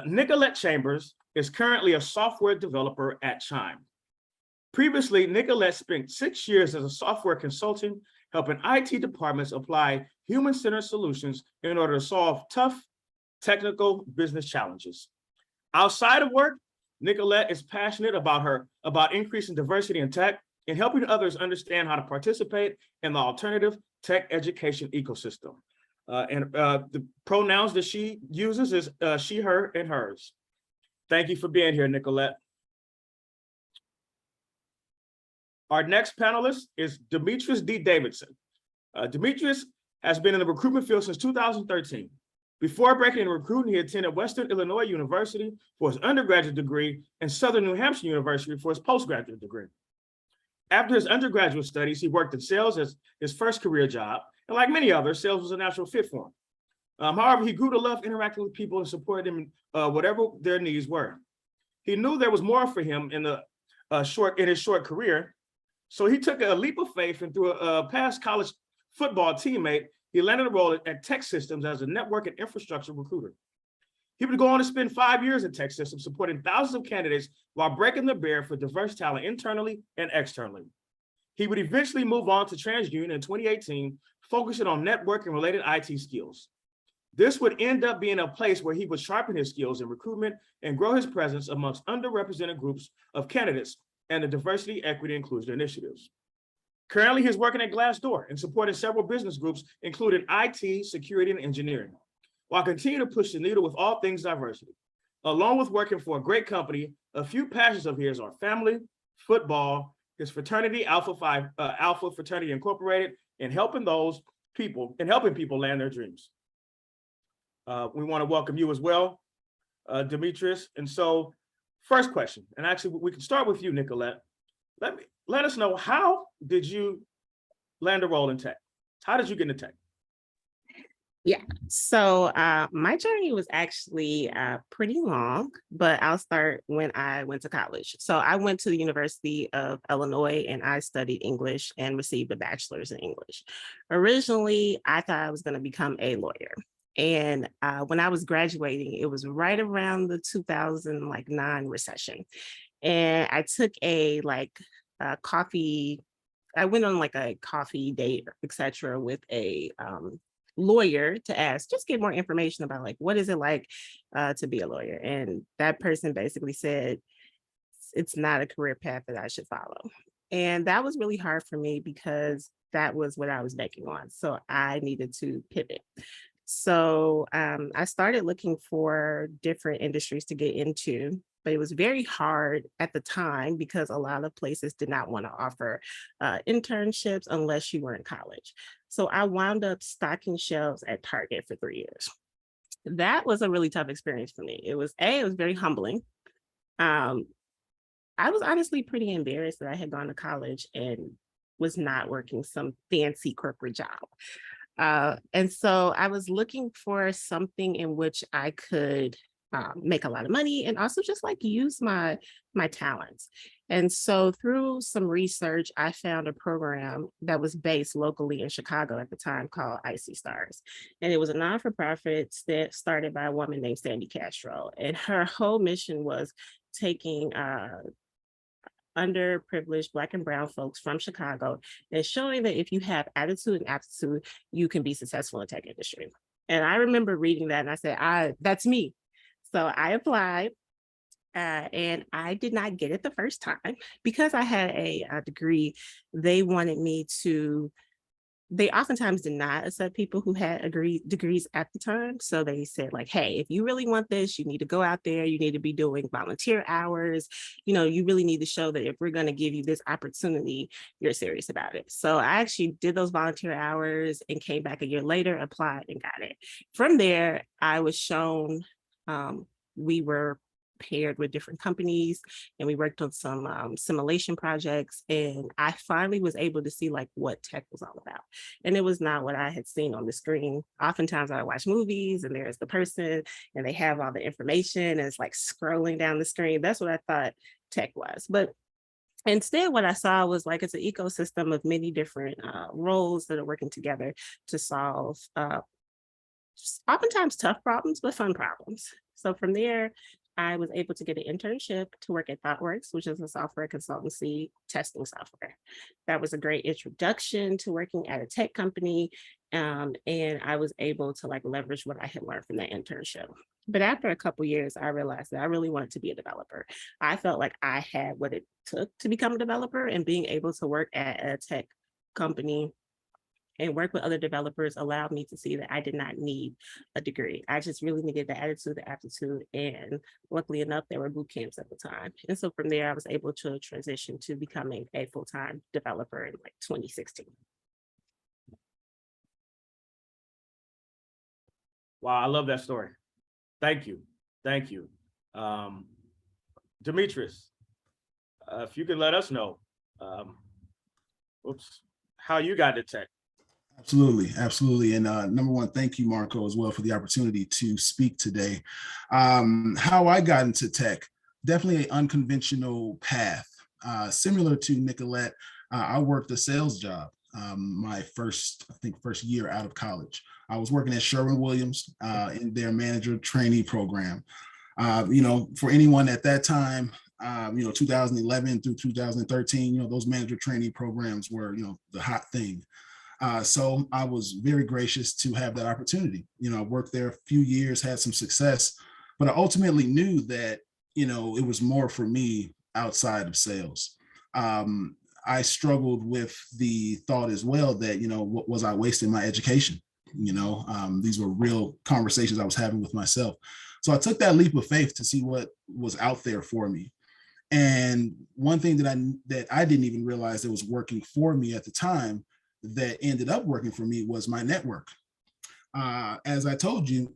Nicolette Chambers is currently a software developer at Chime. Previously, Nicolette spent 6 years as a software consultant, helping IT departments apply human-centered solutions in order to solve tough technical business challenges. Outside of work, Nicolette is passionate about increasing diversity in tech and helping others understand how to participate in the alternative tech education ecosystem. The pronouns that she uses is she, her, and hers. Thank you for being here, Nicolette. Our next panelist is Demetrius D. Davidson. Demetrius has been in the recruitment field since 2013. Before breaking into recruiting, he attended Western Illinois University for his undergraduate degree and Southern New Hampshire University for his postgraduate degree. After his undergraduate studies, he worked in sales as his first career job. And like many others, sales was a natural fit for him. However, he grew to love interacting with people and supporting them in whatever their needs were. He knew there was more for him in his short career, so he took a leap of faith, and through a past college football teammate, he landed a role at Tech Systems as a network and infrastructure recruiter. He would go on to spend 5 years at Tech Systems, supporting thousands of candidates while breaking the barrier for diverse talent internally and externally. He would eventually move on to TransUnion in 2018, focusing on networking related IT skills. This would end up being a place where he would sharpen his skills in recruitment and grow his presence amongst underrepresented groups of candidates and the diversity, equity, and inclusion initiatives. Currently, he's working at Glassdoor and supporting several business groups, including IT, security, and engineering, while continuing to push the needle with all things diversity. Along with working for a great company, a few passions of his are family, football, his fraternity, Alpha Fraternity Incorporated, and helping people land their dreams. We want to welcome you as well, Demetrius. And so, first question, and actually we can start with you, Nicolette. Let us know, how did you land a role in tech? How did you get into tech? Yeah, so my journey was actually pretty long, but I'll start when I went to college. So I went to the University of Illinois and I studied English and received a bachelor's in English. Originally, I thought I was going to become a lawyer. And when I was graduating, it was right around the 2009 recession. And I took I went on like a coffee date, etc., with a lawyer to ask, just get more information about like, what is it like to be a lawyer? And that person basically said, it's not a career path that I should follow. And that was really hard for me because that was what I was banking on. So I needed to pivot. So I started looking for different industries to get into, but it was very hard at the time because a lot of places did not want to offer internships unless you were in college. So I wound up stocking shelves at Target for 3 years. That was a really tough experience for me. It was very humbling. I was honestly pretty embarrassed that I had gone to college and was not working some fancy corporate job. And so I was looking for something in which I could make a lot of money and also just like use my talents. And so through some research, I found a program that was based locally in Chicago at the time called IC Stars. And it was a non-for-profit started by a woman named Sandy Castro. And her whole mission was taking underprivileged Black and Brown folks from Chicago and showing that if you have attitude and aptitude, you can be successful in the tech industry. And I remember reading that and I said, that's me. So I applied and I did not get it the first time because I had a degree. They oftentimes did not accept people who had degrees at the time. So they said like, hey, if you really want this, you need to go out there, you need to be doing volunteer hours. You know, you really need to show that if we're going to give you this opportunity, you're serious about it. So I actually did those volunteer hours and came back a year later, applied and got it. From there, I was shown, we were paired with different companies and we worked on some simulation projects, and I finally was able to see like what tech was all about. And it was not what I had seen on the screen. Oftentimes I watch movies and there's the person and they have all the information and it's like scrolling down the screen. That's what I thought tech was. But instead, what I saw was like it's an ecosystem of many different roles that are working together to solve oftentimes tough problems, but fun problems. So from there, I was able to get an internship to work at ThoughtWorks, which is a software consultancy testing software. That was a great introduction to working at a tech company. And I was able to like leverage what I had learned from that internship. But after a couple years, I realized that I really wanted to be a developer. I felt like I had what it took to become a developer, and being able to work at a tech company and work with other developers allowed me to see that I did not need a degree. I just really needed the attitude, the aptitude, and luckily enough, there were boot camps at the time. And so from there, I was able to transition to becoming a full-time developer in like 2016. Wow, I love that story. Thank you. Thank you. Demetrius, if you could let us know, how you got to tech. Absolutely, absolutely. And number one, thank you, Marco, as well, for the opportunity to speak today. How I got into tech, definitely an unconventional path. Similar to Nicolette, I worked a sales job my first year out of college. I was working at Sherwin-Williams in their manager trainee program. For anyone at that time, 2011 through 2013, those manager trainee programs were, the hot thing. So I was very gracious to have that opportunity. I worked there a few years, had some success, but I ultimately knew that, it was more for me outside of sales. I struggled with the thought as well that, what was I wasting my education? These were real conversations I was having with myself. So I took that leap of faith to see what was out there for me. And one thing that I didn't even realize that was working for me at the time that ended up working for me was my network. As I told you,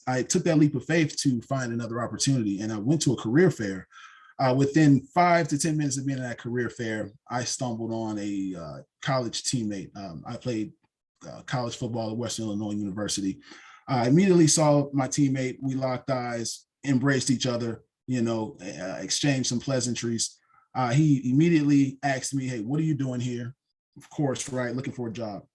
I took that leap of faith to find another opportunity, and I went to a career fair. Within 5 to 10 minutes of being at that career fair, I stumbled on a college teammate. I played college football at Western Illinois University. I immediately saw my teammate. We locked eyes, embraced each other, exchanged some pleasantries. He immediately asked me, "Hey, what are you doing here?" Of course, right, looking for a job.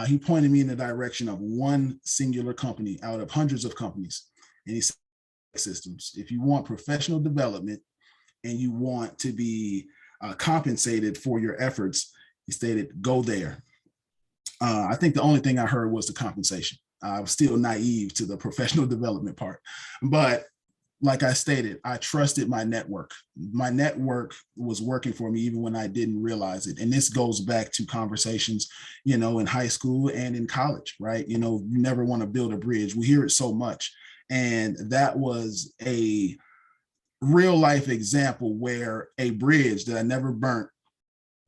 He pointed me in the direction of one singular company out of hundreds of companies. And he said, "Systems, if you want professional development and you want to be compensated for your efforts," he stated, "go there." I think the only thing I heard was the compensation. I was still naive to the professional development part. But like I stated, I trusted my network. My network was working for me even when I didn't realize it. And this goes back to conversations, in high school and in college, right? You never want to build a bridge. We hear it so much. And that was a real life example where a bridge that I never burnt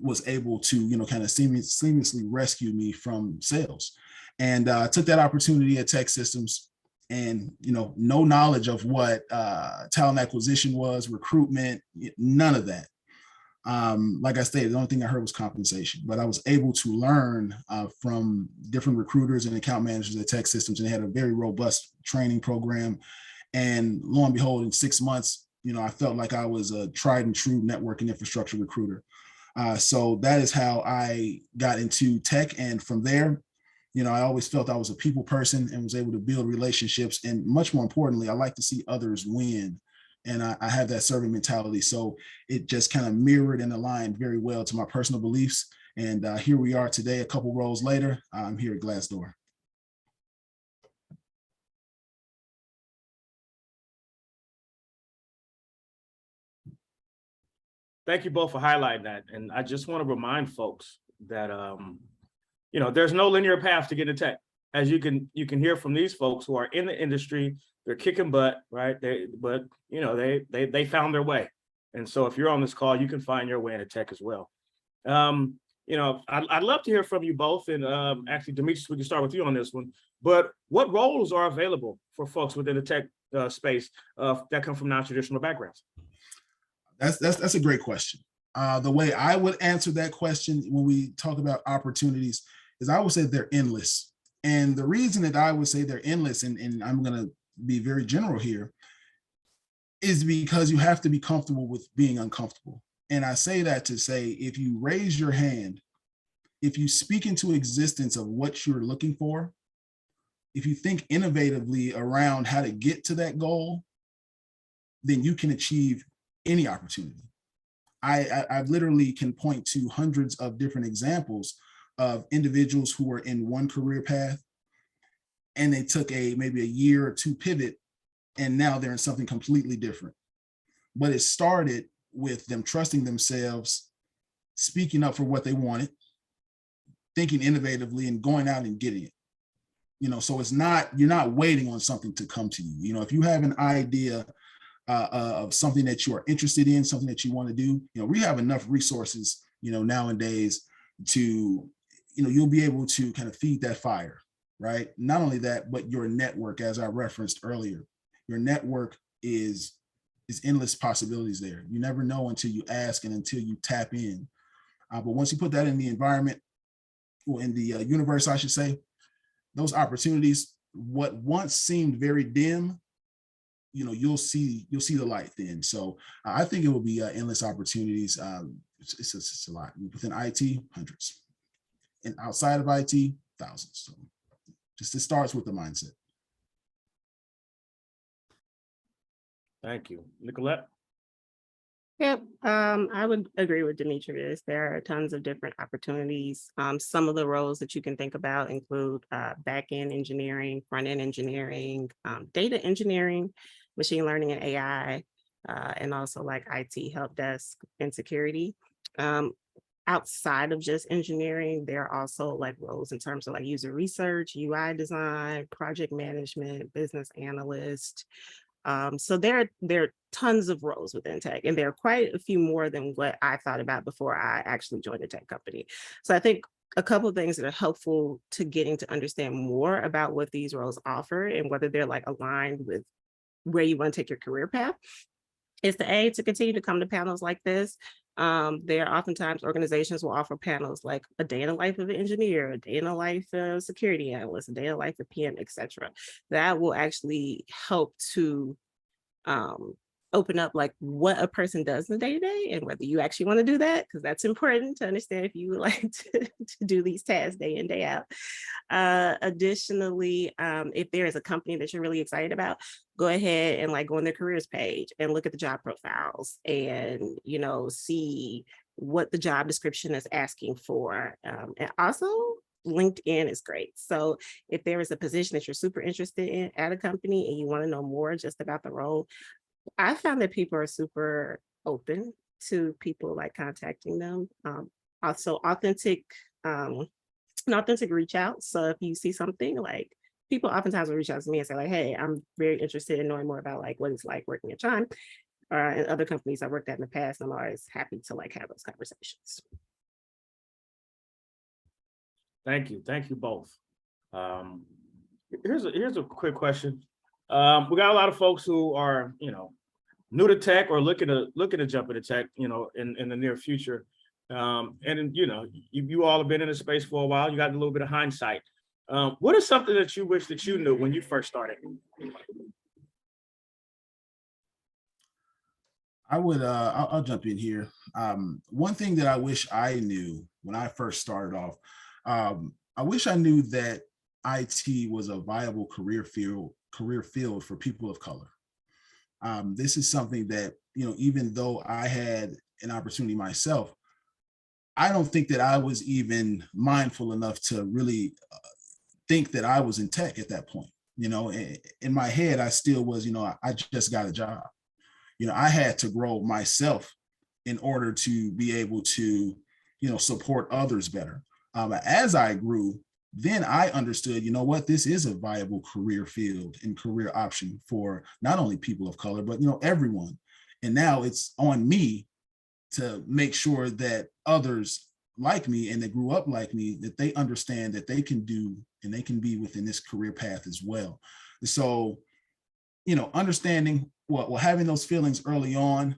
was able to, kind of seamlessly rescue me from sales. And I took that opportunity at Tech Systems, and no knowledge of what talent acquisition was, recruitment, none of that. Like I stated, the only thing I heard was compensation, but I was able to learn from different recruiters and account managers at Tech Systems, and they had a very robust training program. And lo and behold, in 6 months, I felt like I was a tried and true network and infrastructure recruiter. So that is how I got into tech. And from there, I always felt I was a people person and was able to build relationships. And much more importantly, I like to see others win. And I have that serving mentality. So it just kind of mirrored and aligned very well to my personal beliefs. And here we are today, a couple roles later. I'm here at Glassdoor. Thank you both for highlighting that. And I just want to remind folks that, there's no linear path to get into tech. As you can hear from these folks who are in the industry, they're kicking butt, right? They found their way. And so if you're on this call, you can find your way into tech as well. I'd love to hear from you both. And actually, Demetrius, we can start with you on this one. But what roles are available for folks within the tech space that come from non-traditional backgrounds? That's a great question. The way I would answer that question when we talk about opportunities is I would say they're endless. And the reason that I would say they're endless, and I'm going to be very general here, is because you have to be comfortable with being uncomfortable. And I say that to say, if you raise your hand, if you speak into existence of what you're looking for, if you think innovatively around how to get to that goal, then you can achieve any opportunity. I literally can point to hundreds of different examples of individuals who were in one career path and they took maybe a year or two pivot, and now they're in something completely different. But it started with them trusting themselves, speaking up for what they wanted, thinking innovatively, and going out and getting it. So it's not, you're not waiting on something to come to you. If you have an idea of something that you are interested in, something that you want to do, we have enough resources, nowadays to, you'll be able to kind of feed that fire, right? Not only that, but your network, as I referenced earlier, your network is endless possibilities there. You never know until you ask and until you tap in. But once you put that in the environment, or in the universe, I should say, those opportunities, what once seemed very dim, you'll see the light then. So I think it will be endless opportunities. It's a lot within IT, hundreds, and outside of IT, thousands. So just it starts with the mindset. Thank you. Nicolette? Yep, I would agree with Demetrius. There are tons of different opportunities. Some of the roles that you can think about include back-end engineering, front-end engineering, data engineering, machine learning and AI, and also like IT help desk and security. Outside of just engineering, there are also like roles in terms of like user research, UI design, project management, business analyst. So there are tons of roles within tech, and there are quite a few more than what I thought about before I actually joined a tech company. So I think a couple of things that are helpful to getting to understand more about what these roles offer and whether they're like aligned with where you want to take your career path is to continue to come to panels like this. There are oftentimes organizations will offer panels like a day in the life of an engineer, a day in the life of a security analyst, a day in the life of PM, etc. That will actually help to open up like what a person does in the day-to-day and whether you actually want to do that, because that's important to understand if you would like to do these tasks day in, day out. Additionally, if there is a company that you're really excited about, go ahead and like go on their careers page and look at the job profiles and, see what the job description is asking for. And also LinkedIn is great. So if there is a position that you're super interested in at a company and you want to know more just about the role, I found that people are super open to people like contacting them. Also authentic reach out. So if you see something, like people oftentimes will reach out to me and say like, hey, I'm very interested in knowing more about like what it's like working at Chime or in other companies I worked at in the past. I'm always happy to like have those conversations. Thank you. Thank you both. Here's a quick question. We got a lot of folks who are, new to tech or looking to jump into tech, in the near future. And you all have been in the space for a while. You got a little bit of hindsight. What is something that you wish that you knew when you first started? I'll jump in here. One thing that I wish I knew when I first started off, I wish I knew that IT was a viable career field for people of color. This is something that, even though I had an opportunity myself, I don't think that I was even mindful enough to really think that I was in tech at that point. In my head, I still was, I just got a job. I had to grow myself in order to be able to, support others better. As I grew, then I understood, what, this is a viable career field and career option for not only people of color, but, everyone. And now it's on me to make sure that others like me and that grew up like me, that they understand that they can do and they can be within this career path as well. So, understanding having those feelings early on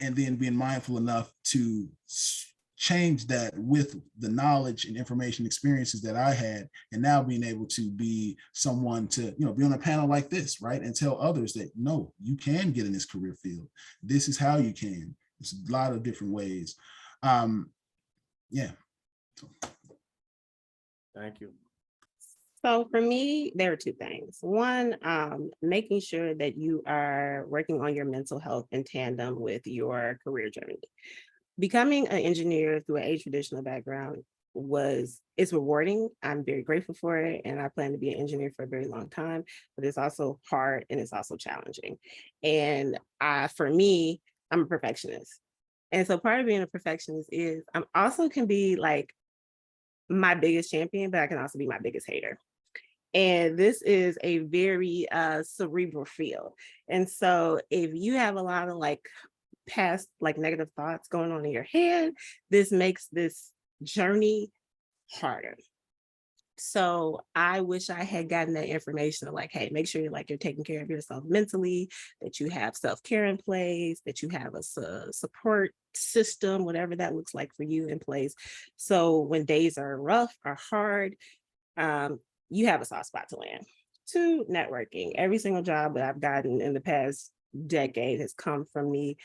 and then being mindful enough to change that with the knowledge and information experiences that I had, and now being able to be someone to, be on a panel like this, right? And tell others that, no, you can get in this career field. This is how you can. There's a lot of different ways. Yeah. Thank you. So for me, there are two things. One, making sure that you are working on your mental health in tandem with your career journey. Becoming an engineer through a traditional background it's rewarding. I'm very grateful for it, and I plan to be an engineer for a very long time. But it's also hard and it's also challenging. And for me, I'm a perfectionist, and so part of being a perfectionist is I'm also can be like my biggest champion, but I can also be my biggest hater. And this is a very cerebral field. And so if you have a lot of like past like negative thoughts going on in your head, this makes this journey harder. So I wish I had gotten that information of like, hey, make sure you're taking care of yourself mentally, that you have self-care in place, that you have a support system, whatever that looks like for you in place. So when days are rough or hard, you have a soft spot to land. Two, networking. Every single job that I've gotten in the past decade has come from me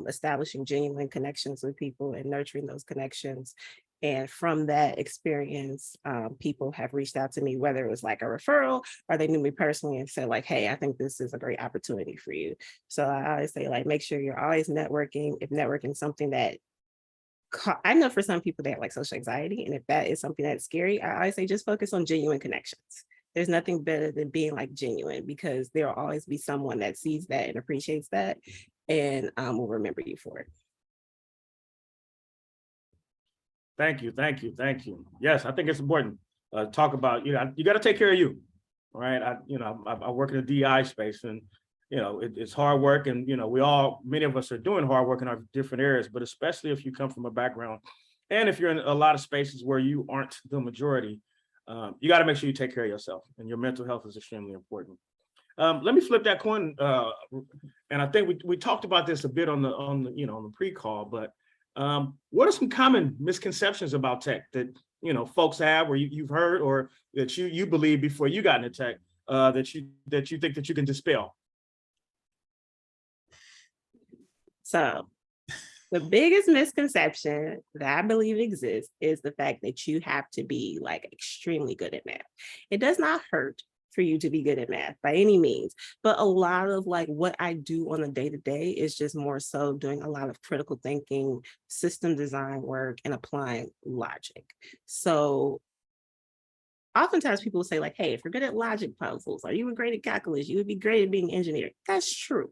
establishing genuine connections with people and nurturing those connections. And from that experience, people have reached out to me, whether it was like a referral or they knew me personally and said like, hey, I think this is a great opportunity for you. So I always say like, make sure you're always networking. If networking is something that I know for some people they have like social anxiety, and if that is something that's scary, I always say just focus on genuine connections. There's nothing better than being like genuine, because there will always be someone that sees that and appreciates that and will remember you for it. Thank you, thank you, thank you. Yes, I think it's important. Talk about, you got to take care of you, right? I work in the DI space, and it's hard work, and many of us are doing hard work in our different areas, but especially if you come from a background, and if you're in a lot of spaces where you aren't the majority, you got to make sure you take care of yourself, and your mental health is extremely important. Let me flip that coin, and I think we talked about this a bit on the pre-call, but what are some common misconceptions about tech that folks have, or you've heard, or that you believe before you got into tech, that you think that you can dispel? So the biggest misconception that I believe exists is the fact that you have to be like extremely good at math. It does not hurt for you to be good at math by any means, but a lot of like what I do on a day-to-day is just more so doing a lot of critical thinking, system design work, and applying logic. So oftentimes people say like, hey, if you're good at logic puzzles, or you were great at calculus, you would be great at being an engineer. That's true.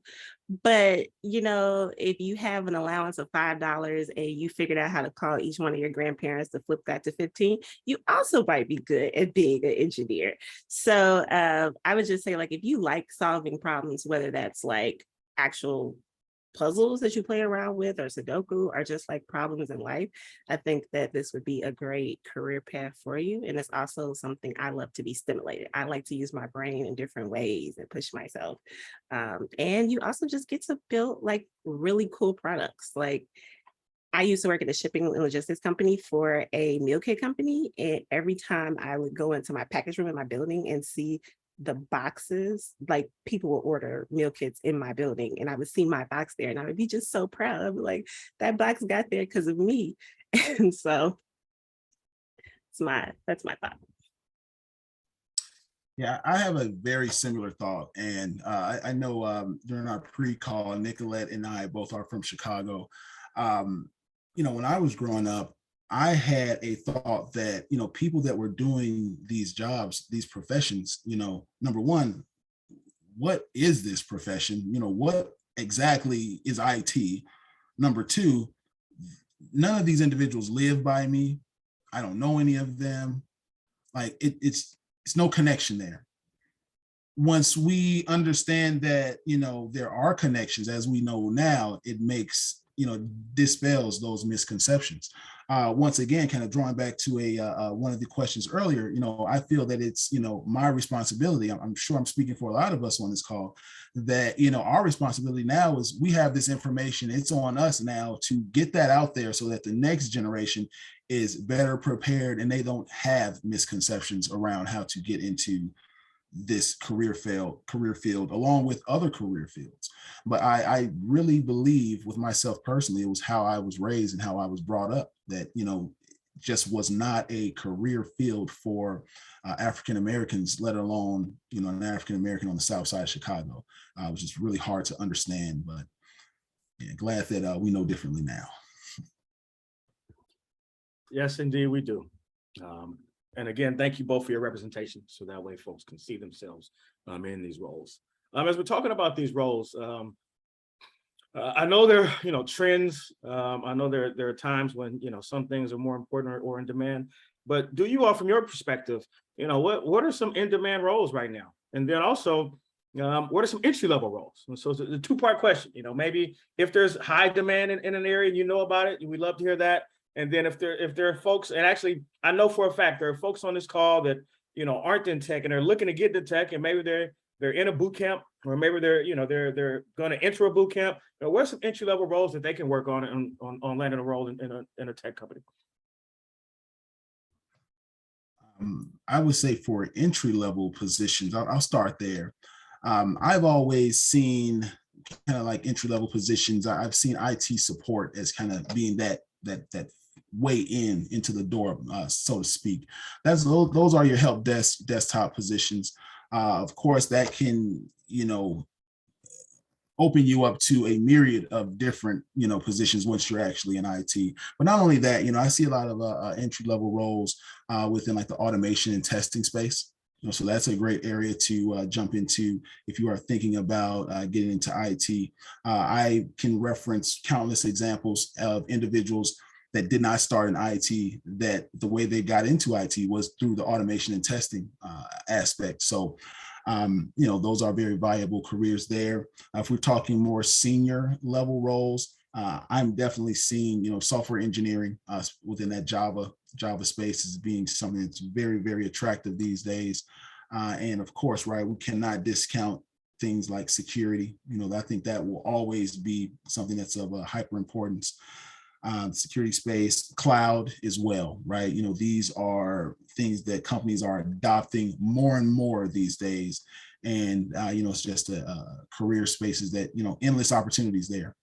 But, if you have an allowance of $5 and you figured out how to call each one of your grandparents to flip that to 15, you also might be good at being an engineer. So I would just say like, if you like solving problems, whether that's like actual puzzles that you play around with or Sudoku or just like problems in life, I think that this would be a great career path for you. And it's also something I love to be stimulated. I like to use my brain in different ways and push myself. And you also just get to build like really cool products. Like I used to work at a shipping and logistics company for a meal kit company. And every time I would go into my package room in my building and see the boxes, like people would order meal kits in my building and I would see my box there and I would be just so proud. I'd be like, that box got there because of me. And so that's my thought. Yeah, I have a very similar thought. And I know during our pre-call, Nicolette and I both are from Chicago. When I was growing up, I had a thought that, people that were doing these jobs, these professions, number one, what is this profession? What exactly is IT? Number two, none of these individuals live by me. I don't know any of them. Like it's no connection there. Once we understand that, there are connections, as we know now, it makes, dispels those misconceptions. Once again, kind of drawing back to one of the questions earlier, I feel that it's, my responsibility. I'm sure I'm speaking for a lot of us on this call, that, our responsibility now is we have this information. It's on us now to get that out there so that the next generation is better prepared and they don't have misconceptions around how to get into this career field along with other career fields. But I really believe with myself personally, it was how I was raised and how I was brought up that, just was not a career field for African Americans, let alone, an African American on the South Side of Chicago. It was just really hard to understand, but yeah, glad that we know differently now. Yes, indeed, we do. And again, thank you both for your representation, so that way folks can see themselves in these roles. As we're talking about these roles, I know there are, trends. I know there are times when, some things are more important or in demand. But do you all, from your perspective, what are some in-demand roles right now? And then also, what are some entry-level roles? And so it's a two-part question. Maybe if there's high demand in an area, and about it, we'd love to hear that. And then if there are folks, and actually, I know for a fact there are folks on this call that aren't in tech and they're looking to get into tech, and maybe they're in a boot camp, or maybe they're going to enter a boot camp. What are some entry level roles that they can work on landing a role in a tech company? I would say for entry level positions, I'll start there. I've always seen kind of like entry level positions. I've seen IT support as kind of being that way into the door, so to speak. Those are your help desk desktop positions. Of course, that can open you up to a myriad of different positions once you're actually in IT. But not only that, I see a lot of entry level roles within like the automation and testing space. So that's a great area to jump into if you are thinking about getting into IT. I can reference countless examples of individuals that did not start in IT, that the way they got into IT was through the automation and testing aspect. So, those are very viable careers there. If we're talking more senior level roles, I'm definitely seeing, software engineering within that Java space as being something that's very, very attractive these days. And of course, right, we cannot discount things like security. I think that will always be something that's of a hyper importance. Security space, cloud as well, right? These are things that companies are adopting more and more these days. And, it's just career spaces that, endless opportunities there.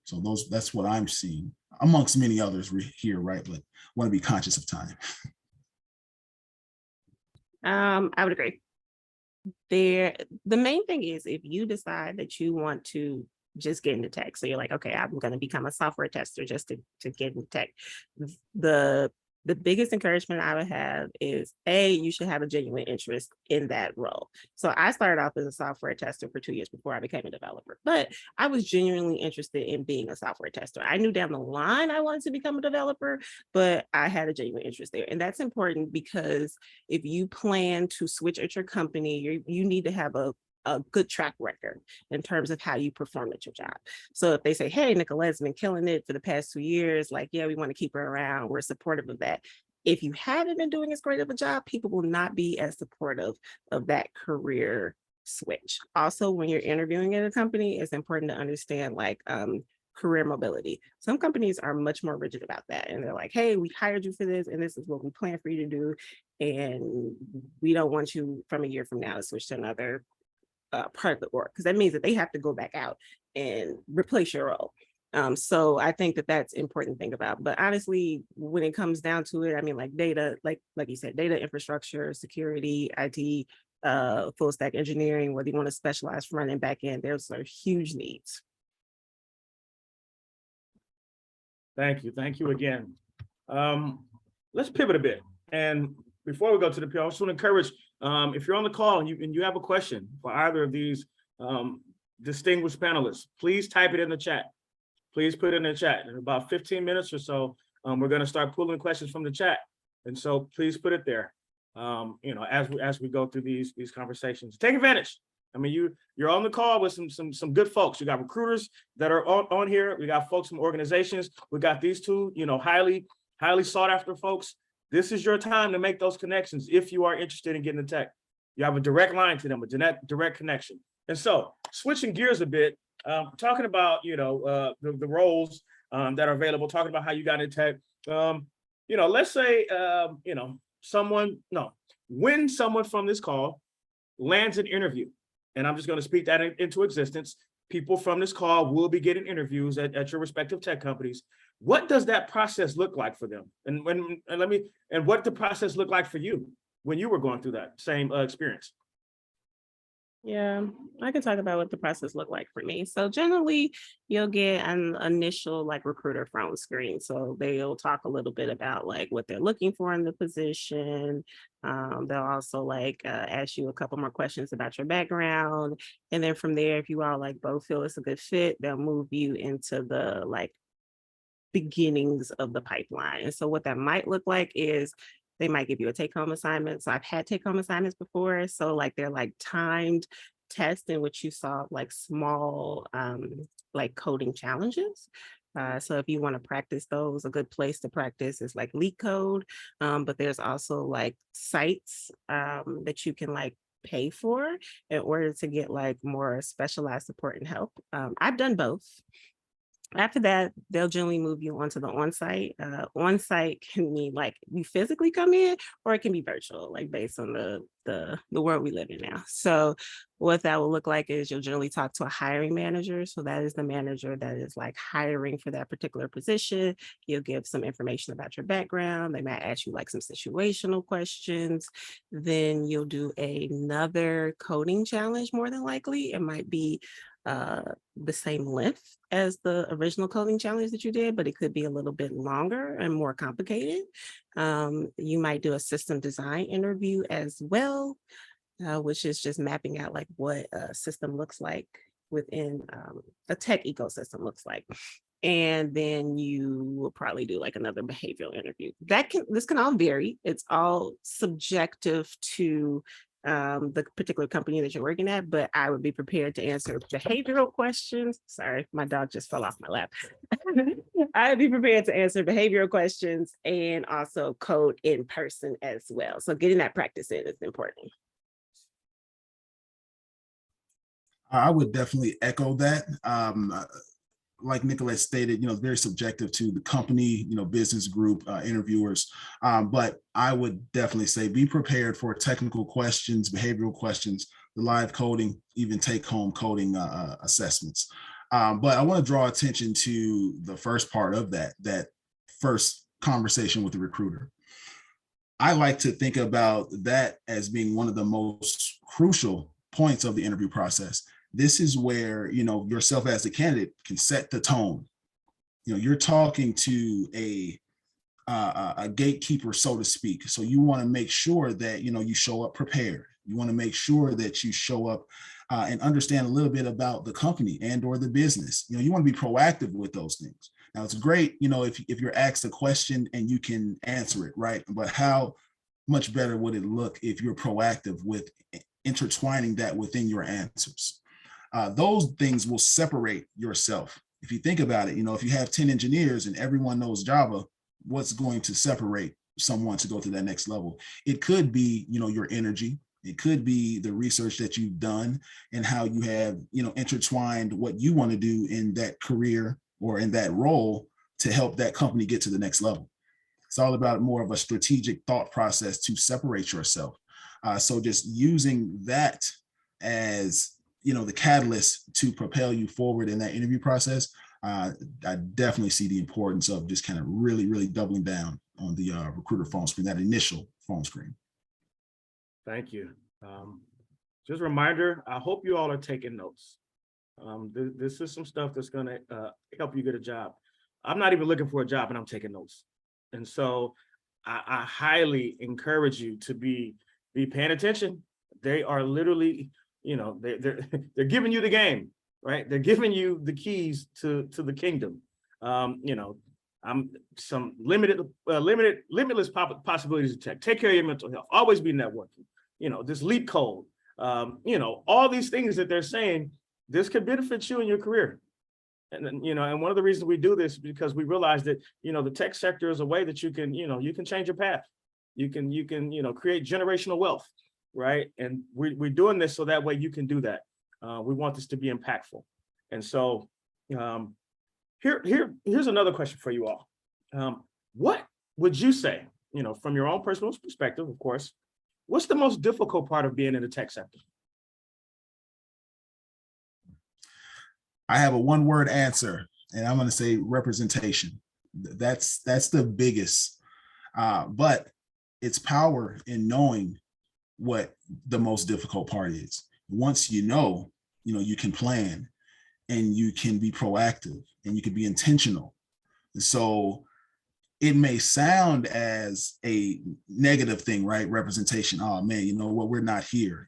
So that's what I'm seeing amongst many others here, right? But want to be conscious of time. I would agree. The main thing is if you decide that you want to just get into tech, so you're like, okay, I'm going to become a software tester just to get into tech. The biggest encouragement I would have is you should have a genuine interest in that role. So I started off as a software tester for 2 years before I became a developer, but I was genuinely interested in being a software tester. I knew down the line I wanted to become a developer, but I had a genuine interest there. And that's important because if you plan to switch at your company, you need to have a good track record in terms of how you perform at your job. So if they say, hey, Nicolette's been killing it for the past 2 years, like, yeah, we want to keep her around, we're supportive of that. If you haven't been doing as great of a job, people will not be as supportive of that career switch. Also, when you're interviewing at a company, it's important to understand career mobility. Some companies are much more rigid about that. And they're like, hey, we hired you for this, and this is what we plan for you to do. And we don't want you from a year from now to switch to another part of the org, because that means that they have to go back out and replace your role. So I think that that's important to think about. But honestly, when it comes down to it, I mean, like data, like you said, data infrastructure, security, IT, full stack engineering, whether you want to specialize front and back end, those are huge needs. Thank you again. Let's pivot a bit. And before we go to the PO, I just want to encourage, if you're on the call and you have a question for either of these distinguished panelists, please type it in the chat. Please put it in the chat. In about 15 minutes or so, we're going to start pulling questions from the chat. And so please put it there, as we go through these conversations. Take advantage. I mean, you're on the call with some good folks. You got recruiters that are on here. We got folks from organizations. We got these two, highly sought after folks. This is your time to make those connections if you are interested in getting into tech. You have a direct line to them, a direct connection. And so switching gears a bit, talking about, the roles that are available, talking about how you got into tech. Let's say, when someone from this call lands an interview, and I'm just going to speak that into existence, people from this call will be getting interviews at your respective tech companies. what does that process look like for them? And what did the process look like for you when you were going through that same experience? Yeah, I can talk about what the process looked like for me. So generally, you'll get an initial like recruiter phone screen. So they'll talk a little bit about like what they're looking for in the position. They'll also like ask you a couple more questions about your background, and then from there, if you all like both feel it's a good fit, they'll move you into the like beginnings of the pipeline. And so what that might look like is they might give you a take-home assignment. So I've had take-home assignments before. So like they're like timed tests in which you solve like small like coding challenges. So if you want to practice those, a good place to practice is like Leak Code. But there's also like sites that you can like pay for in order to get like more specialized support and help. I've done both. After that, they'll generally move you onto the on-site. On-site can mean like you physically come in, or it can be virtual, like based on the world we live in now. So what that will look like is you'll generally talk to a hiring manager. So that is the manager that is like hiring for that particular position. You'll give some information about your background. They might ask you like some situational questions. Then you'll do another coding challenge, more than likely. It might be the same length as the original coding challenge that you did, but it could be a little bit longer and more complicated. You might do a system design interview as well, which is just mapping out like what a system looks like within a tech ecosystem looks like. And then you will probably do like another behavioral interview. This can all vary. It's all subjective to the particular company that you're working at, but I would be prepared to answer behavioral questions. Sorry, my dog just fell off my lap. I'd be prepared to answer behavioral questions and also code in person as well. So getting that practice in is important. I would definitely echo that. Like Nicolette stated, it's very subjective to the company, business group, interviewers. But I would definitely say be prepared for technical questions, behavioral questions, the live coding, even take-home coding assessments. But I want to draw attention to the first part of that first conversation with the recruiter. I like to think about that as being one of the most crucial points of the interview process. This is where, yourself as the candidate can set the tone. You're talking to a gatekeeper, so to speak. So you want to make sure that, you show up prepared. You want to make sure that you show up and understand a little bit about the company and or the business. You want to be proactive with those things. Now, it's great, if you're asked a question and you can answer it, right? But how much better would it look if you're proactive with intertwining that within your answers? Those things will separate yourself. If you think about it, if you have 10 engineers and everyone knows Java, what's going to separate someone to go to that next level? It could be, your energy. It could be the research that you've done and how you have, intertwined what you want to do in that career or in that role to help that company get to the next level. It's all about more of a strategic thought process to separate yourself. So just using that as the catalyst to propel you forward in that interview process, I definitely see the importance of just kind of really, really doubling down on the recruiter phone screen, that initial phone screen. Thank you. Just a reminder, I hope you all are taking notes. This is some stuff that's going to help you get a job. I'm not even looking for a job and I'm taking notes. And so I highly encourage you to be paying attention. They are literally, they're giving you the game, right? They're giving you the keys to the kingdom. I'm some limitless possibilities of tech. Take care of your mental health. Always be networking. This leap code. All these things that they're saying, this could benefit you in your career. And then, and one of the reasons we do this is because we realize that, the tech sector is a way that you can, you can change your path. You can, create generational wealth, right? And we're doing this so that way you can do that. We want this to be impactful. And so here's another question for you all. What would you say, from your own personal perspective, of course, what's the most difficult part of being in the tech sector? I have a one-word answer, and I'm going to say representation. That's the biggest. But it's power in knowing what the most difficult part is. Once you know, you can plan and you can be proactive and you can be intentional. So it may sound as a negative thing, right? Representation. Oh man, you know what? We're not here.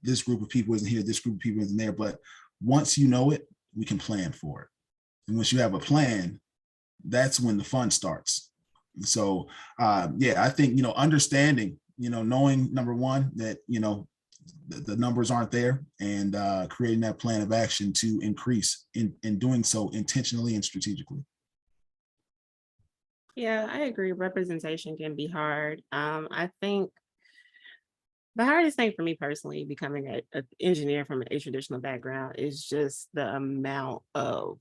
This group of people isn't here. This group of people isn't there. But once you know it, we can plan for it. And once you have a plan, that's when the fun starts. So yeah, I think, understanding, knowing number one, that, the numbers aren't there, and creating that plan of action to increase in doing so intentionally and strategically. Yeah, I agree. Representation can be hard. I think the hardest thing for me personally, becoming an engineer from a traditional background, is just the amount of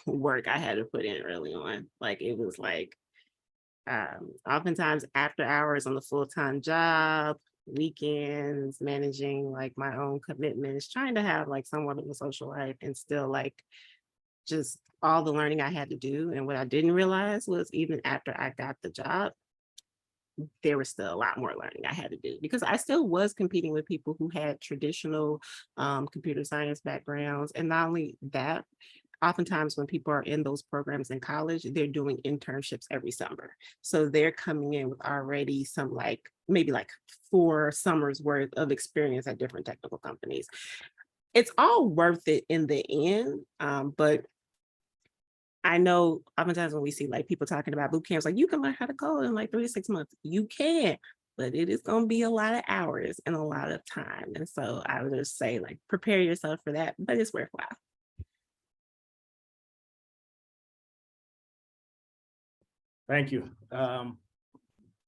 work I had to put in early on. Like it was like oftentimes after hours on the full-time job, weekends, managing like my own commitments, trying to have like somewhat of a social life, and still like just all the learning I had to do. And what I didn't realize was even after I got the job, there was still a lot more learning I had to do, because I still was competing with people who had traditional computer science backgrounds. And not only that, oftentimes when people are in those programs in college, they're doing internships every summer. So they're coming in with already some maybe 4 summers worth of experience at different technical companies. It's all worth it in the end. But I know oftentimes when we see people talking about boot camps, you can learn how to code in 3 to 6 months. You can, but it is going to be a lot of hours and a lot of time. And so I would just say prepare yourself for that, but it's worthwhile. Thank you.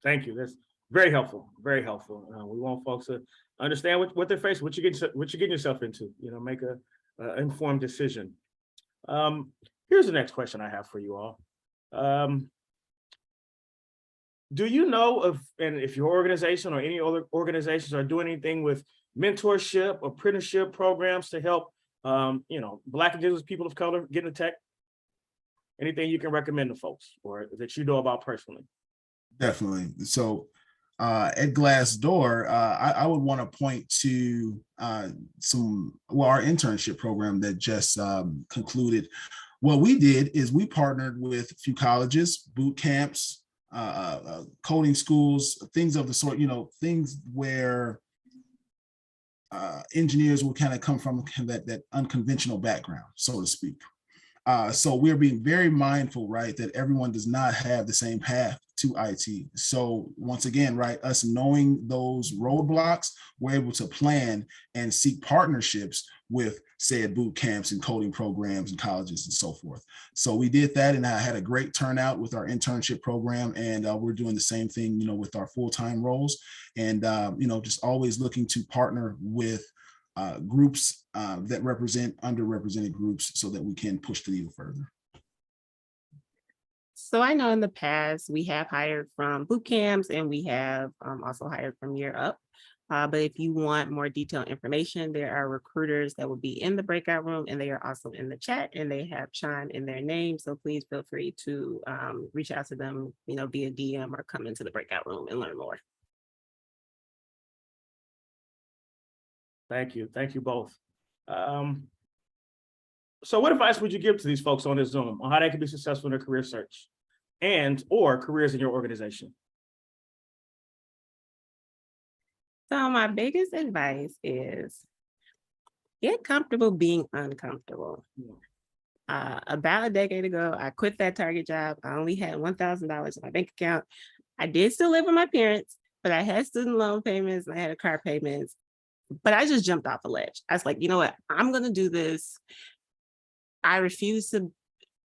Thank you. That's very helpful. Very helpful. We want folks to understand what they're facing, what you're getting yourself into. Make a informed decision. Here's the next question I have for you all. Do you know if your organization or any other organizations are doing anything with mentorship or apprenticeship programs to help Black and Indigenous people of color get into tech? Anything you can recommend to folks or that you know about personally? Definitely. So at Glassdoor, I would want to point to our internship program that just concluded. What we did is we partnered with a few colleges, boot camps, coding schools, things of the sort, things where engineers will kind of come from that unconventional background, so to speak. So we're being very mindful, right, that everyone does not have the same path to IT. So once again, right, us knowing those roadblocks, we're able to plan and seek partnerships with, say, boot camps and coding programs and colleges and so forth. So we did that, and I had a great turnout with our internship program, and we're doing the same thing, with our full-time roles, and just always looking to partner with groups that represent underrepresented groups so that we can push the needle further. So I know in the past we have hired from boot camps, and we have also hired from Year Up. But if you want more detailed information, there are recruiters that will be in the breakout room, and they are also in the chat, and they have Chime in their name. So please feel free to reach out to them, via DM, or come into the breakout room and learn more. Thank you. Thank you both. So what advice would you give to these folks on this Zoom on how they can be successful in their career search or careers in your organization? So my biggest advice is get comfortable being uncomfortable. About a decade ago, I quit that Target job. I only had $1,000 in my bank account. I did still live with my parents, but I had student loan payments, and I had car payments, but I just jumped off a ledge. I was like, you know what? I'm going to do this. I refuse to.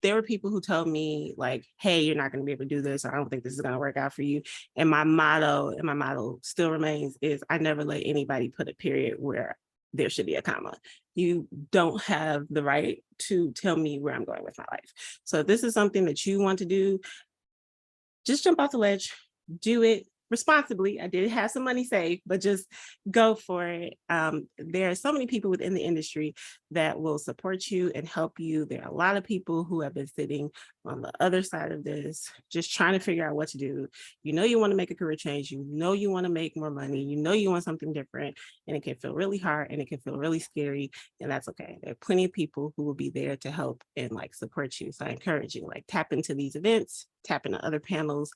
There were people who told me hey, you're not going to be able to do this, or I don't think this is going to work out for you. And my motto still remains is I never let anybody put a period where there should be a comma. You don't have the right to tell me where I'm going with my life. So if this is something that you want to do, just jump off the ledge, do it. responsibly. I did have some money saved, but just go for it. There are so many people within the industry that will support you and help you. There are a lot of people who have been sitting on the other side of this, just trying to figure out what to do. You know, you want to make a career change. You know, you want to make more money. You know, you want something different, and it can feel really hard and it can feel really scary, and that's okay. There are plenty of people who will be there to help and like support you. So I encourage you, like, tap into these events, tap into other panels,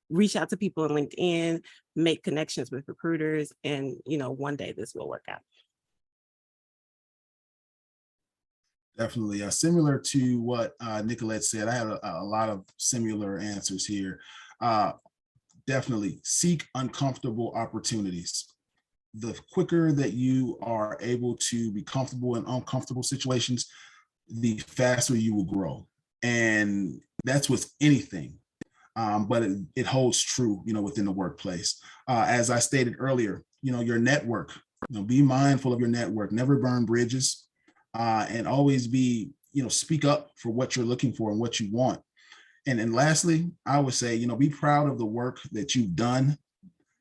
reach out to people on LinkedIn, make connections with recruiters, and you know, one day this will work out. Definitely. Similar to what Nicolette said, I had a lot of similar answers here. Definitely seek uncomfortable opportunities. The quicker that you are able to be comfortable in uncomfortable situations, the faster you will grow. And that's with anything. But it holds true, you know, within the workplace. As I stated earlier, you know, your network, you know, be mindful of your network, never burn bridges, and always be, you know, speak up for what you're looking for and what you want. And lastly, I would say, you know, be proud of the work that you've done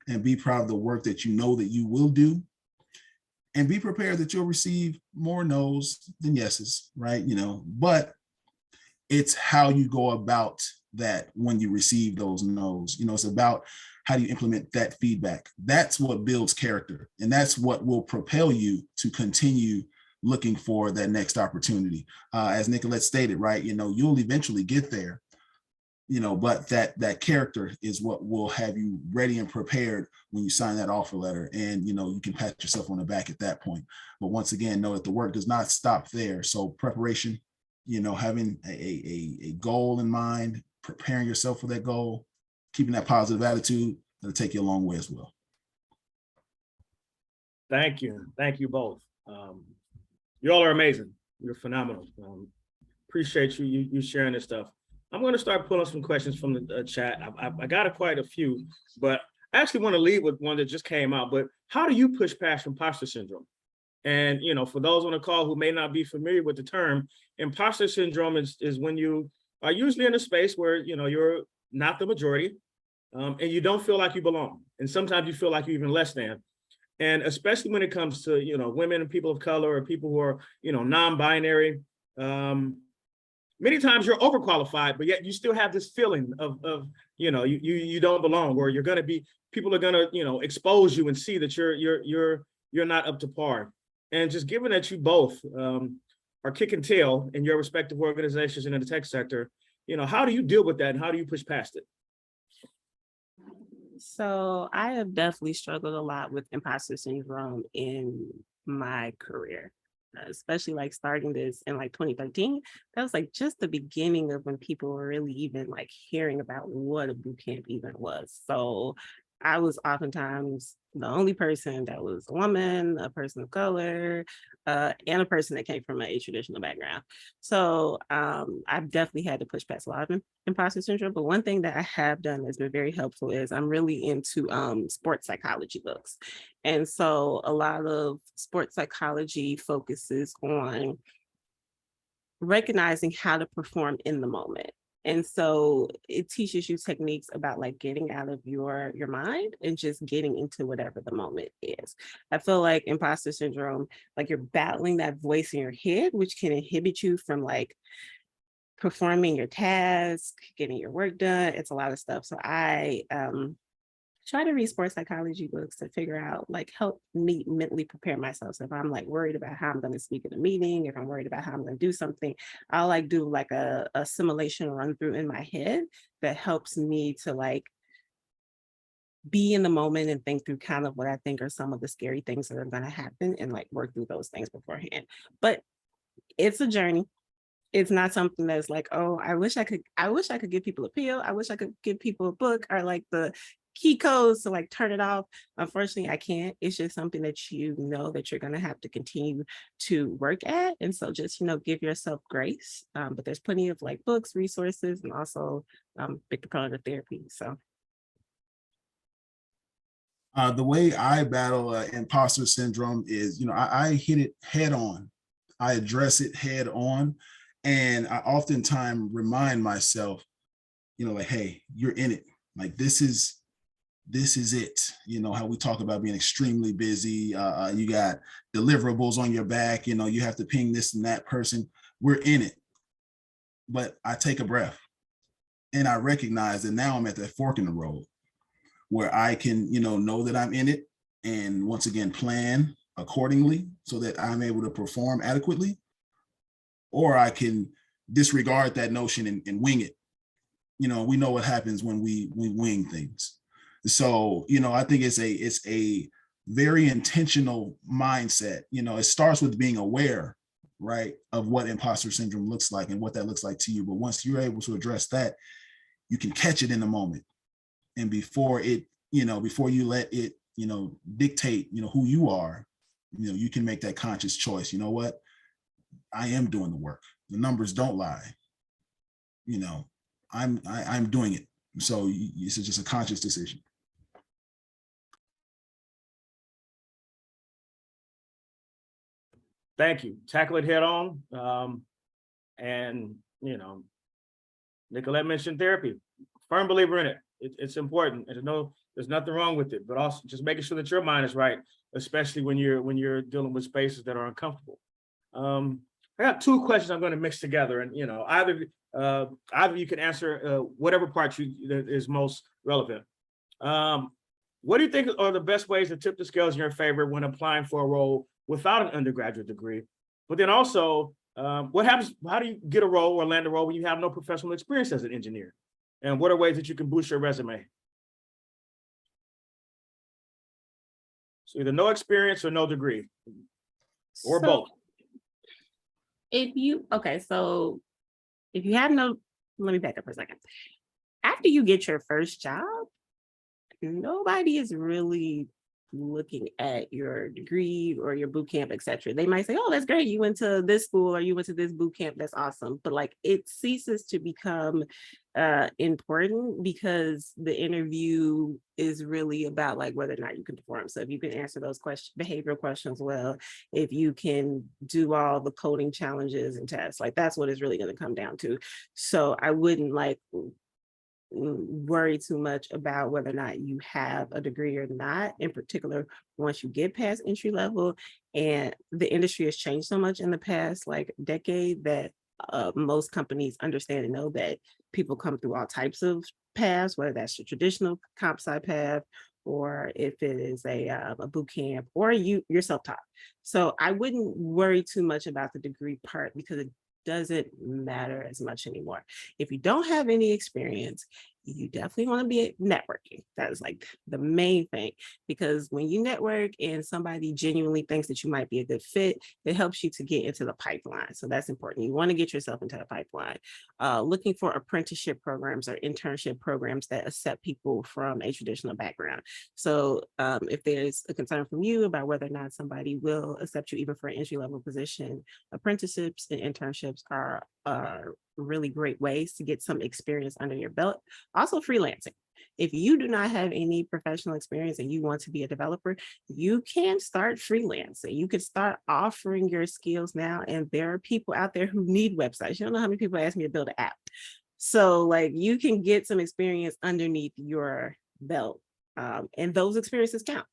and be proud of the work that you know that you will do. And be prepared that you'll receive more no's than yeses, right? You know, but it's how you go about that when you receive those no's. You know, it's about how do you implement that feedback. That's what builds character, and that's what will propel you to continue looking for that next opportunity. As Nicolette stated, right, you know, you'll eventually get there, you know, but that character is what will have you ready and prepared when you sign that offer letter. And, you know, you can pat yourself on the back at that point. But once again, know that the work does not stop there. So preparation, you know, having a goal in mind, preparing yourself for that goal, keeping that positive attitude, that'll take you a long way as well. Thank you. Thank you both. You all are amazing. You're phenomenal. Appreciate you sharing this stuff. I'm going to start pulling some questions from the chat. I got quite a few, but I actually want to lead with one that just came out. But how do you push past imposter syndrome? And, you know, for those on the call who may not be familiar with the term, imposter syndrome is when you are usually in a space where, you know, you're not the majority, and you don't feel like you belong. And sometimes you feel like you're even less than. And especially when it comes to, you know, women and people of color or people who are, you know, non-binary, many times you're overqualified, but yet you still have this feeling of you know, you don't belong, or you're going to be, people are going to, you know, expose you and see that you're not up to par. And just given that you both are kicking tail in your respective organizations and in the tech sector, you know, how do you deal with that and how do you push past it? So I have definitely struggled a lot with imposter syndrome in my career, especially like starting this in like 2013. That was like just the beginning of when people were really even like hearing about what a boot camp even was. So I was oftentimes the only person that was a woman, a person of color, and a person that came from a traditional background. So I've definitely had to push past a lot of imposter syndrome. But one thing that I have done that's been very helpful is I'm really into sports psychology books. And so a lot of sports psychology focuses on recognizing how to perform in the moment. And so it teaches you techniques about like getting out of your mind and just getting into whatever the moment is. I feel like imposter syndrome, like you're battling that voice in your head, which can inhibit you from like performing your task, getting your work done. It's a lot of stuff. So I try to read sports psychology books to figure out, like, help me mentally prepare myself. So if I'm like worried about how I'm going to speak at a meeting, if I'm worried about how I'm going to do something, I'll like do like a simulation run through in my head that helps me to like be in the moment and think through kind of what I think are some of the scary things that are going to happen and like work through those things beforehand. But it's a journey. It's not something that's like, oh, I wish I could give people a pill. I wish I could give people a book or like the key codes to like turn it off. Unfortunately, I can't. It's just something that you know that you're going to have to continue to work at. And so just, you know, give yourself grace. But there's plenty of like books, resources, and also big proponent of therapy. So. The way I battle imposter syndrome is, you know, I hit it head on. I address it head on. And I oftentimes remind myself, you know, like, hey, you're in it. Like this is it. You know, how we talk about being extremely busy. You got deliverables on your back, you know, you have to ping this and that person. We're in it. But I take a breath and I recognize that now I'm at that fork in the road where I can, know that I'm in it and once again plan accordingly so that I'm able to perform adequately, or I can disregard that notion and wing it. We know what happens when we wing things. So, I think it's a very intentional mindset. It starts with being aware, right, of what imposter syndrome looks like and what that looks like to you. But once you're able to address that, you can catch it in the moment. And before you let it, dictate, who you are, you can make that conscious choice. You know what? I am doing the work. The numbers don't lie. I'm doing it. So it's just a conscious decision. Thank you. Tackle it head on. And, Nicolette mentioned therapy. Firm believer in it. It's important. And there's nothing wrong with it, but also just making sure that your mind is right, especially when you're dealing with spaces that are uncomfortable. I got two questions I'm going to mix together, and either you can answer whatever part that is most relevant. What do you think are the best ways to tip the scales in your favor when applying for a role without an undergraduate degree? But then also, what happens? How do you get a role or land a role when you have no professional experience as an engineer? And what are ways that you can boost your resume? So either no experience or no degree, or both. If you have no, let me back up for a second. After you get your first job, nobody is really looking at your degree or your boot camp, etc. They might say, oh, that's great, you went to this school or you went to this boot camp, that's awesome. But like, it ceases to become important because the interview is really about like whether or not you can perform. So if you can answer those behavioral questions well, if you can do all the coding challenges and tests, like that's what it's really going to come down to. So I wouldn't worry too much about whether or not you have a degree or not, in particular once you get past entry level. And the industry has changed so much in the past decade that most companies understand and know that people come through all types of paths, whether that's the traditional comp sci path or if it is a boot camp or you're self-taught. So I wouldn't worry too much about the degree part because it doesn't matter as much anymore. If you don't have any experience, you definitely want to be networking. That is like the main thing, because when you network and somebody genuinely thinks that you might be a good fit, it helps you to get into the pipeline. So that's important. You want to get yourself into the pipeline. Looking for apprenticeship programs or internship programs that accept people from a traditional background. So if there's a concern from you about whether or not somebody will accept you even for an entry-level position, apprenticeships and internships are really great ways to get some experience under your belt. Also freelancing. If you do not have any professional experience and you want to be a developer, you can start freelancing. You can start offering your skills now. And there are people out there who need websites. You don't know how many people ask me to build an app. So like you can get some experience underneath your belt. And those experiences count.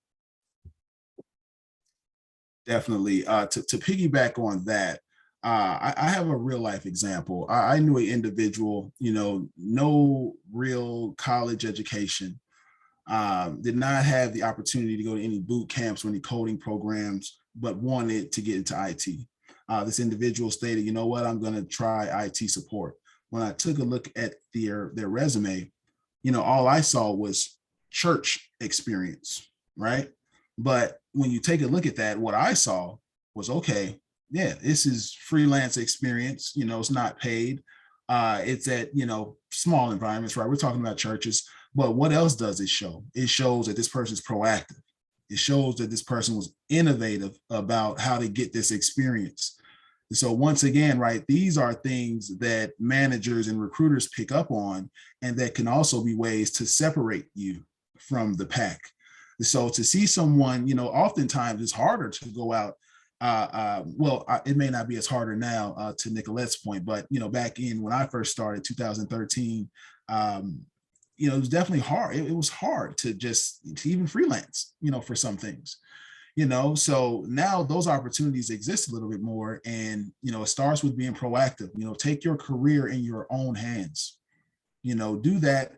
Definitely. To piggyback on that, I have a real life example. I knew an individual, no real college education, did not have the opportunity to go to any boot camps or any coding programs, but wanted to get into IT. This individual stated, you know what, I'm going to try IT support. When I took a look at their resume, all I saw was church experience, right? But when you take a look at that, what I saw was, okay, yeah, this is freelance experience. It's not paid. It's at, small environments, right? We're talking about churches, but what else does it show? It shows that this person's proactive. It shows that this person was innovative about how to get this experience. So once again, right, these are things that managers and recruiters pick up on, and that can also be ways to separate you from the pack. So to see someone, oftentimes it's harder to go out. It may not be as harder now, to Nicolette's point, but back in when I first started, 2013, it was definitely hard. It was hard to even freelance, for some things. So now those opportunities exist a little bit more, and it starts with being proactive. Take your career in your own hands. Do that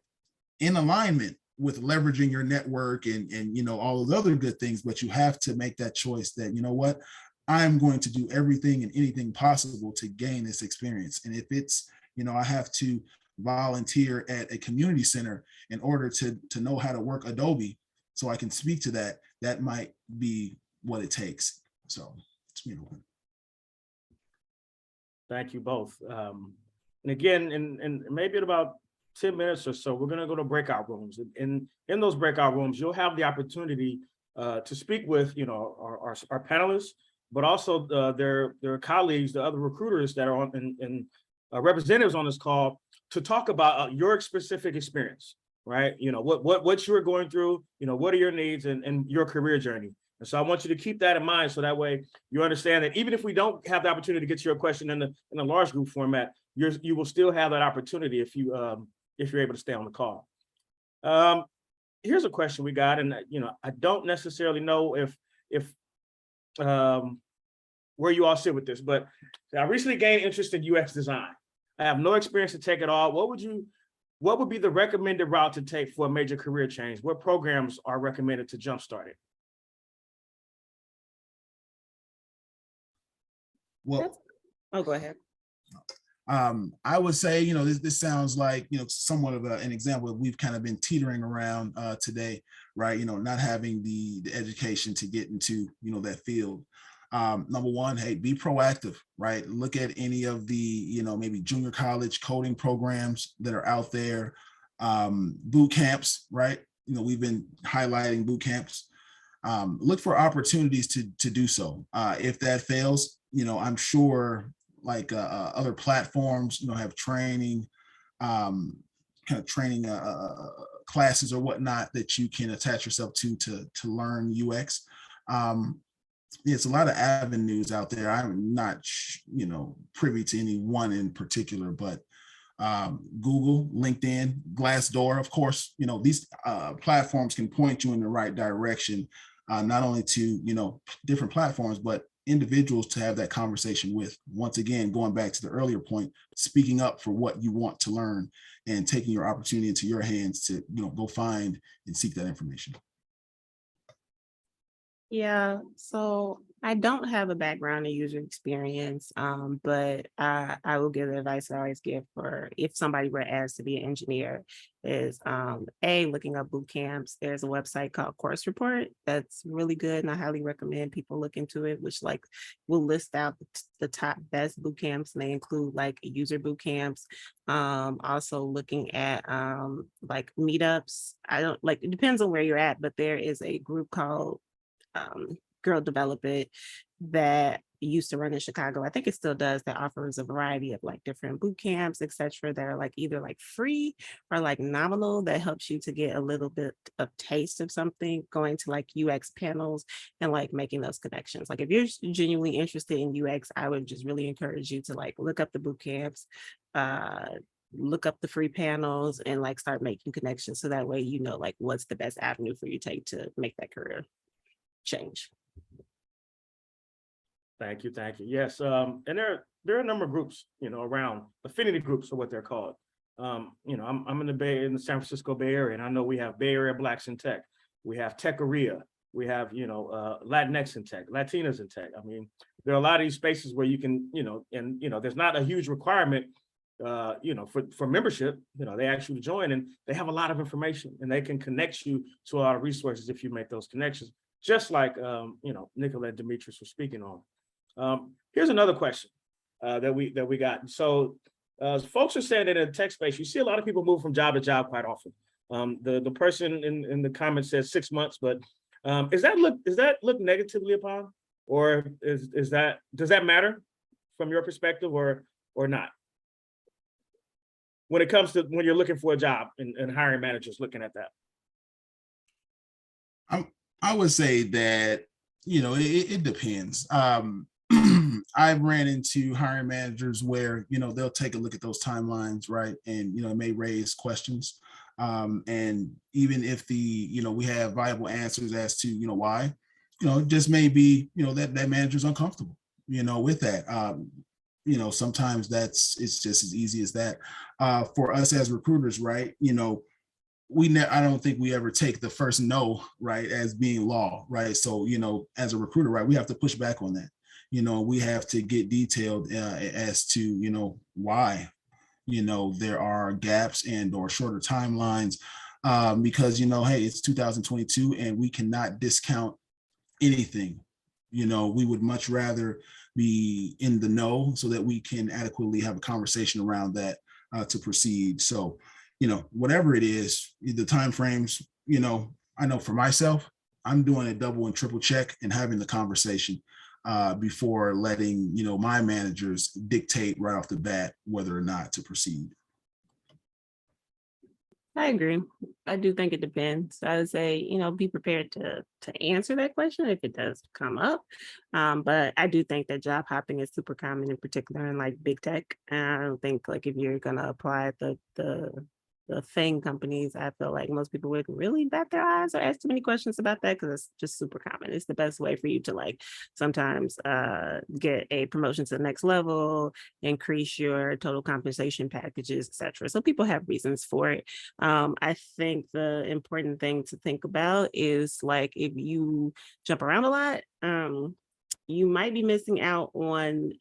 in alignment with leveraging your network and all of the other good things, but you have to make that choice that, what, I'm going to do everything and anything possible to gain this experience. And if it's, I have to volunteer at a community center in order to know how to work Adobe so I can speak to that, that might be what it takes. So it's, Thank you both. And again, in maybe in about 10 minutes or so, we're going to go to breakout rooms. And in those breakout rooms, you'll have the opportunity to speak with, our panelists, but also their colleagues, the other recruiters that are on and representatives on this call, to talk about your specific experience, right? What you're going through, what are your needs and your career journey. And so I want you to keep that in mind, so that way you understand that even if we don't have the opportunity to get to your question in the large group format, you will still have that opportunity if you're able to stay on the call. Here's a question we got, and I don't necessarily know if where you all sit with this, but I recently gained interest in UX design. I have no experience to take it all. What would be the recommended route to take for a major career change? What programs are recommended to jumpstart it? Well, go ahead. I would say, this sounds like, somewhat of an example that we've kind of been teetering around today, right? Not having the education to get into, that field. Number one, hey, be proactive, right? Look at any of the, maybe junior college coding programs that are out there, boot camps, right? We've been highlighting boot camps. Look for opportunities to do so. If that fails, I'm sure like other platforms, have training, kind of training classes or whatnot that you can attach yourself to learn UX. It's a lot of avenues out there. I'm not, privy to any one in particular, but Google, LinkedIn, Glassdoor, of course, these platforms can point you in the right direction, not only to, different platforms, but individuals to have that conversation with. Once again, going back to the earlier point, speaking up for what you want to learn and taking your opportunity into your hands to, go find and seek that information. Yeah, so I don't have a background in user experience, but I will give the advice I always give for if somebody were asked to be an engineer is looking up boot camps. There's a website called Course Report that's really good, and I highly recommend people look into it, which will list out the top best boot camps, and they include like user boot camps. Also looking at like meetups. It depends on where you're at, but there is a group called Girl Develop It that used to run in Chicago. I think it still does, that offers a variety of like different boot camps, etc., that are like either like free or like nominal, that helps you to get a little bit of taste of something, going to like UX panels and like making those connections. Like if you're genuinely interested in UX, I would just really encourage you to like look up the boot camps, look up the free panels, and like start making connections, so that way like what's the best avenue for you to take to make that career change. Thank you. Yes, and there are a number of groups, around, affinity groups are what they're called. I'm in the San Francisco Bay Area, and I know we have Bay Area Blacks in Tech. We have Tech-Korea. We have, Latinx in tech, Latinas in tech. I mean, there are a lot of these spaces where you can, there's not a huge requirement, for membership. They ask you to join, and they have a lot of information, and they can connect you to a lot of resources if you make those connections, just like, Nicola and Demetrius were speaking on. Here's another question that we got. So folks are saying that in the tech space, you see a lot of people move from job to job quite often. The person in the comments says 6 months, but does that look negatively upon, or does that matter from your perspective, or not? When it comes to when you're looking for a job and hiring managers looking at that. I would say that, it depends. I've ran into hiring managers where, they'll take a look at those timelines, right? And, it may raise questions. And even if we have viable answers as to, why, it just may be, that manager's uncomfortable, with that. Sometimes it's just as easy as that. For us as recruiters, right? I don't think we ever take the first no, right, as being law, right? So, as a recruiter, right, we have to push back on that. We have to get detailed as to, why, there are gaps and or shorter timelines, because, hey, it's 2022 and we cannot discount anything. We would much rather be in the know so that we can adequately have a conversation around that to proceed. So, whatever it is, the timeframes, I know for myself, I'm doing a double and triple check and having the conversation before letting, my managers dictate right off the bat whether or not to proceed. I agree. I do think it depends. I would say, be prepared to answer that question if it does come up. But I do think that job hopping is super common, in particular in like big tech. And I don't think like if you're gonna apply at the FANG companies, I feel like most people wouldn't really bat their eyes or ask too many questions about that because it's just super common. It's the best way for you to like sometimes get a promotion to the next level, increase your total compensation packages, etc. So people have reasons for it. I think the important thing to think about is like if you jump around a lot, you might be missing out on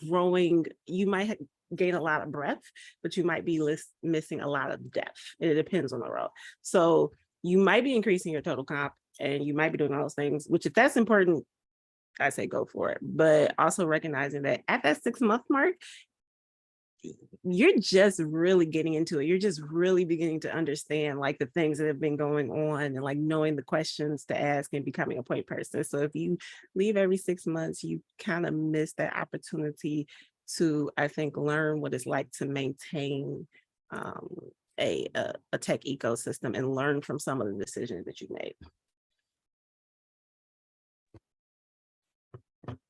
growing. You might gain a lot of breadth, but you might be missing a lot of depth. It depends on the role. So you might be increasing your total comp and you might be doing all those things, which if that's important, I say go for it. But also recognizing that at that 6-month mark, you're just really getting into it. You're just really beginning to understand like the things that have been going on and like knowing the questions to ask and becoming a point person. So if you leave every 6 months, you kind of miss that opportunity to, I think, learn what it's like to maintain a tech ecosystem and learn from some of the decisions that you made.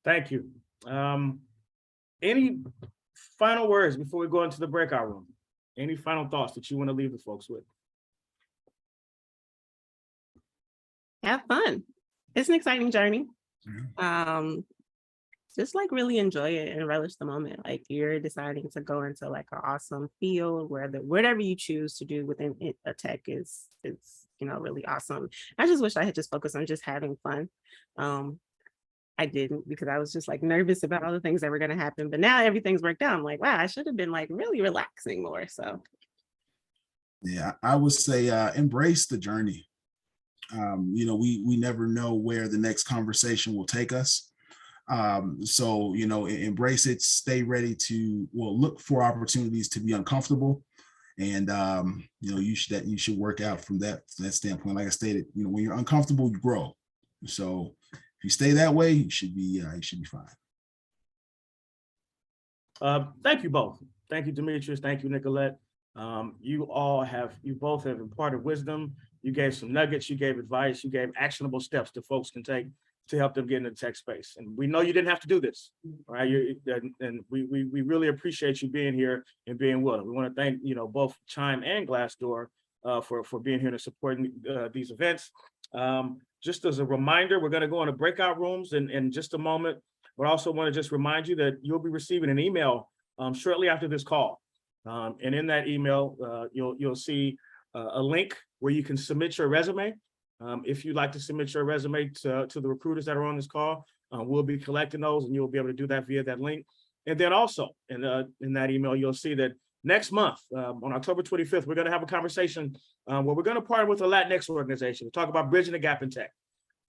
Thank you. Any final words before we go into the breakout room? Any final thoughts that you want to leave the folks with? Have fun. It's an exciting journey. Yeah. Just like really enjoy it and relish the moment. Like you're deciding to go into like an awesome field where whatever you choose to do within a tech is really awesome. I just wish I had just focused on just having fun. I didn't, because I was just like nervous about all the things that were going to happen. But now everything's worked out. I'm like, wow, I should have been like really relaxing more. So yeah, I would say embrace the journey. We never know where the next conversation will take us. So embrace it, stay ready to look for opportunities to be uncomfortable. And you should work out from that standpoint. Like I stated, when you're uncomfortable, you grow. So if you stay that way, you should be fine. Thank you both. Thank you, Demetrius. Thank you, Nicolette. You both have imparted wisdom. You gave some nuggets, you gave advice, you gave actionable steps that folks can take to help them get into the tech space. And we know you didn't have to do this, right? And we really appreciate you being here and being willing. We want to thank, both Chime and Glassdoor for being here and supporting these events. Just as a reminder, we're going to go into breakout rooms in just a moment, but also want to just remind you that you'll be receiving an email shortly after this call. And in that email, you'll see a link where you can submit your resume. If you'd like to submit your resume to the recruiters that are on this call, we'll be collecting those and you'll be able to do that via that link. And then also in that email, you'll see that next month, on October 25th, we're going to have a conversation where we're going to partner with a Latinx organization to talk about bridging the gap in tech.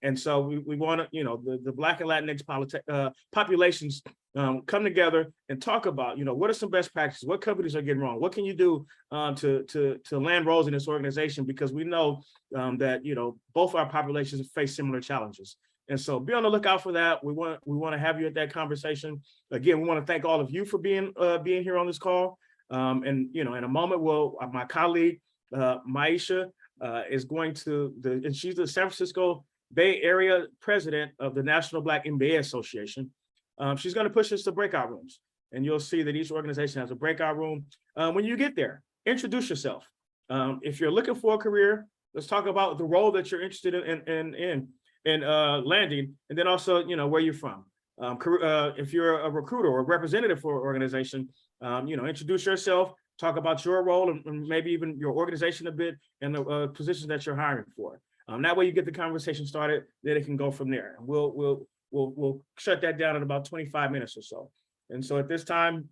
And so we want to, the Black and Latinx populations come together and talk about, what are some best practices? What companies are getting wrong? What can you do to land roles in this organization? Because we know that, both our populations face similar challenges. And so be on the lookout for that. We want to have you at that conversation. Again, we want to thank all of you for being here on this call. And, in a moment, my colleague, Maisha, is going to, and she's the San Francisco Bay Area president of the National Black MBA Association. She's going to push us to breakout rooms, and you'll see that each organization has a breakout room. When you get there, introduce yourself. If you're looking for a career, let's talk about the role that you're interested in landing, and then also, where you're from. If you're a recruiter or a representative for an organization, introduce yourself, talk about your role and maybe even your organization a bit and the positions that you're hiring for. That way you get the conversation started, then it can go from there. We'll shut that down in about 25 minutes or so. And so at this time,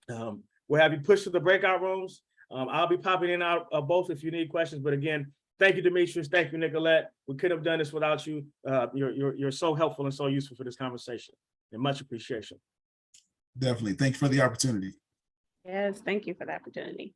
we'll have you push to the breakout rooms. I'll be popping in and out of both if you need questions. But again, thank you, Demetrius. Thank you, Nicolette. We couldn't have done this without you. You're so helpful and so useful for this conversation. And much appreciation. Definitely. Thank you for the opportunity. Yes, thank you for the opportunity.